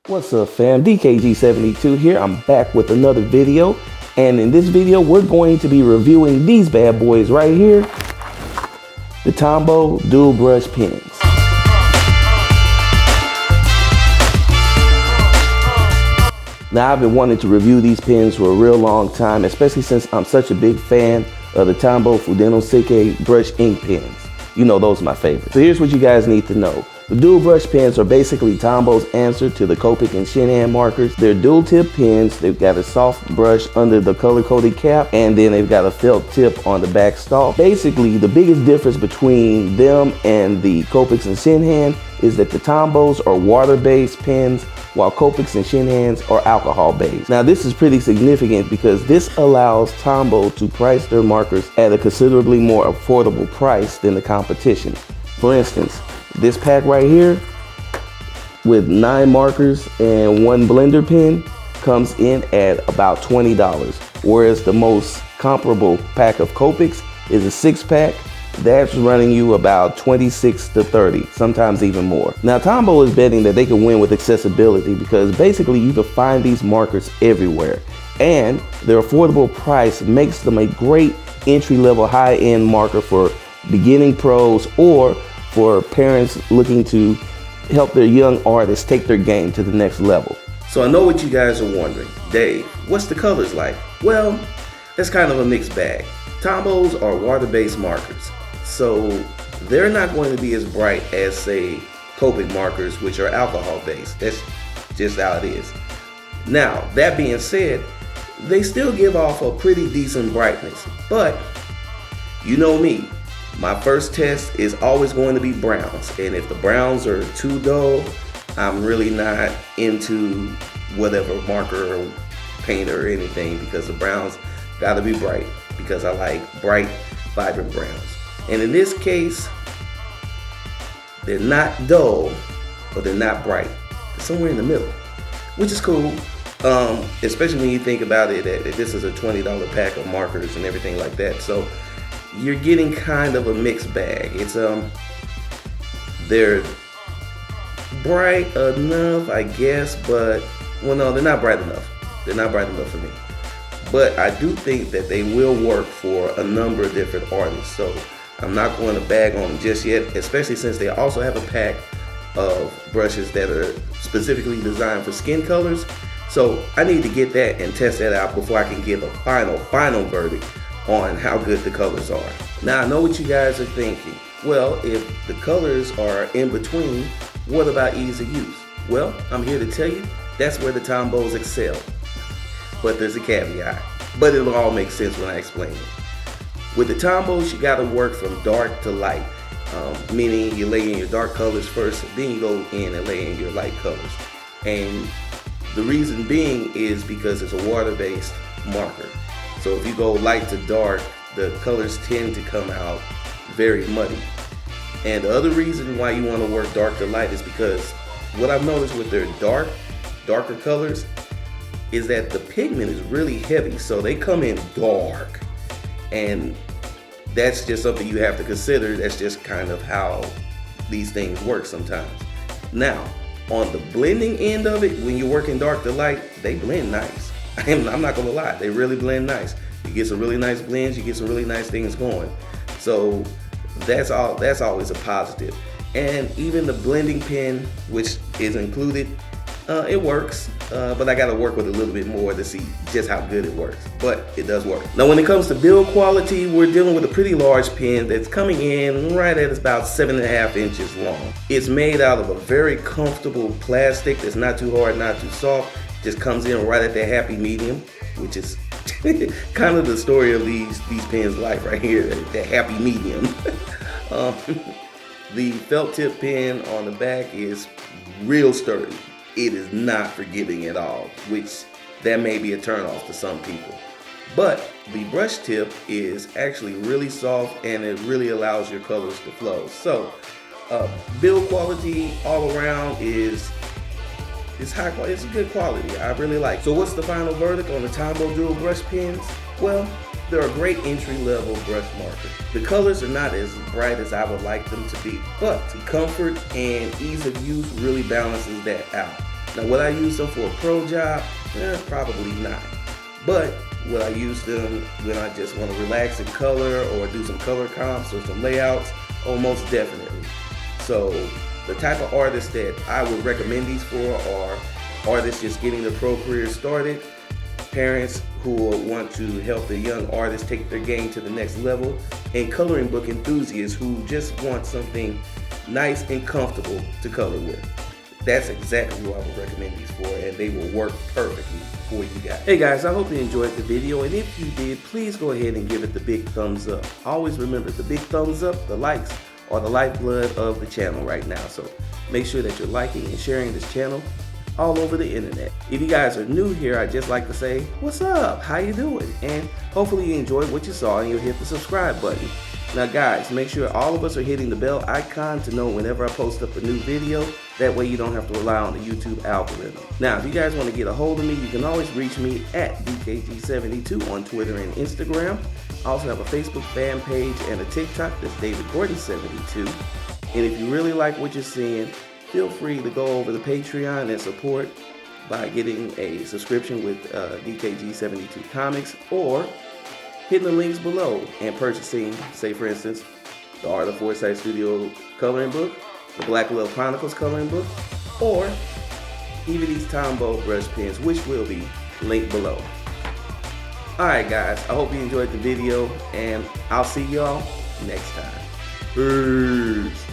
What's up fam, DKG72 here. I'm back with another video, and in this video we're going to be reviewing these bad boys right here, the Tombow dual brush pens. Now I've been wanting to review these pens for a real long time, especially since I'm such a big fan of the Tombow Fudeno Seike brush ink pens. You know, those are my favorites. So here's what you guys need to know. The dual brush pens are basically Tombow's answer to the Copic and Shinhan markers. They're dual tip pens. They've got a soft brush under the color coded cap, and then they've got a felt tip on the back stalk. Basically, the biggest difference between them and the Copics and Shinhan is that the Tombows are water-based pens, while Copics and Shinhans are alcohol-based. Now this is pretty significant because this allows Tombow to price their markers at a considerably more affordable price than the competition. For instance, this pack right here with 9 markers and 1 blender pen comes in at about $20, whereas the most comparable pack of Copics is a 6-pack. That's running you about 26 to 30, sometimes even more. Now Tombow is betting that they can win with accessibility because basically you can find these markers everywhere, and their affordable price makes them a great entry-level high-end marker for beginning pros or for parents looking to help their young artists take their game to the next level. So I know what you guys are wondering. Dave, what's the colors like? Well, that's kind of a mixed bag. Tombows are water-based markers, so they're not going to be as bright as, say, Copic markers, which are alcohol-based. That's just how it is. Now, that being said, they still give off a pretty decent brightness, but you know me. My first test is always going to be browns, and if the browns are too dull, I'm really not into whatever marker or paint or anything, because the browns gotta be bright, because I like bright, vibrant browns. And in this case, they're not dull, but they're not bright. They're somewhere in the middle, which is cool, especially when you think about it, that this is a $20 pack of markers and everything like that. So you're getting kind of a mixed bag. It's they're bright enough, I guess, but well, no, they're not bright enough. They're not bright enough for me. But I do think that they will work for a number of different artists. So I'm not going to bag on them just yet, especially since they also have a pack of brushes that are specifically designed for skin colors. So I need to get that and test that out before I can give a final verdict on how good the colors are. Now I know what you guys are thinking. Well, if the colors are in between, what about ease of use? Well, I'm here to tell you, that's where the Tombows excel. But there's a caveat, but it'll all make sense when I explain it. With the Tombows, you gotta work from dark to light, meaning you lay in your dark colors first, then you go in and lay in your light colors. And the reason being is because it's a water-based marker. So if you go light to dark, the colors tend to come out very muddy. And the other reason why you want to work dark to light is because what I've noticed with their darker colors is that the pigment is really heavy, so they come in dark. And that's just something you have to consider. That's just kind of how these things work sometimes. Now, on the blending end of it, when you're working dark to light, they blend nice. I'm not gonna lie, they really blend nice. You get some really nice blends, you get some really nice things going. So that's always a positive. And even the blending pen, which is included, it works, but I gotta work with a little bit more to see just how good it works, but it does work. Now when it comes to build quality, we're dealing with a pretty large pen that's coming in right at about 7.5 inches long. It's made out of a very comfortable plastic that's not too hard, not too soft. Just comes in right at that happy medium, which is kind of the story of these pens' life right here, that happy medium. The felt tip pen on the back is real sturdy. It is not forgiving at all, which that may be a turnoff to some people. But the brush tip is actually really soft, and it really allows your colors to flow. So build quality all around is high quality. It's good quality. I really like it. So what's the final verdict on the Tombow dual brush pens? Well, they're a great entry-level brush marker. The colors are not as bright as I would like them to be, but the comfort and ease of use really balances that out. Now, would I use them for a pro job? Probably not. But would I use them when I just want to relax and color or do some color comps or some layouts? Oh, most definitely. So the type of artists that I would recommend these for are artists just getting their pro career started, parents who want to help their young artists take their game to the next level, and coloring book enthusiasts who just want something nice and comfortable to color with. That's exactly who I would recommend these for, and they will work perfectly for you guys. Hey guys, I hope you enjoyed the video, and if you did, please go ahead and give it the big thumbs up. Always remember, the big thumbs up, the likes, are the lifeblood of the channel right now. So make sure that you're liking and sharing this channel all over the internet. If you guys are new here, I'd just like to say, what's up? How you doing? And hopefully you enjoyed what you saw and you'll hit the subscribe button. Now guys, make sure all of us are hitting the bell icon to know whenever I post up a new video. That way you don't have to rely on the YouTube algorithm. Now, if you guys want to get a hold of me, you can always reach me at DKG72 on Twitter and Instagram. I also have a Facebook fan page and a TikTok that's DavidGordon72. And if you really like what you're seeing, feel free to go over to Patreon and support by getting a subscription with DKG72 Comics, or hitting the links below and purchasing, say for instance, the Art of Foresight Studio coloring book, the Black Love Chronicles coloring book, or even these Tombow brush pens, which will be linked below. Alright guys, I hope you enjoyed the video, and I'll see y'all next time. Peace.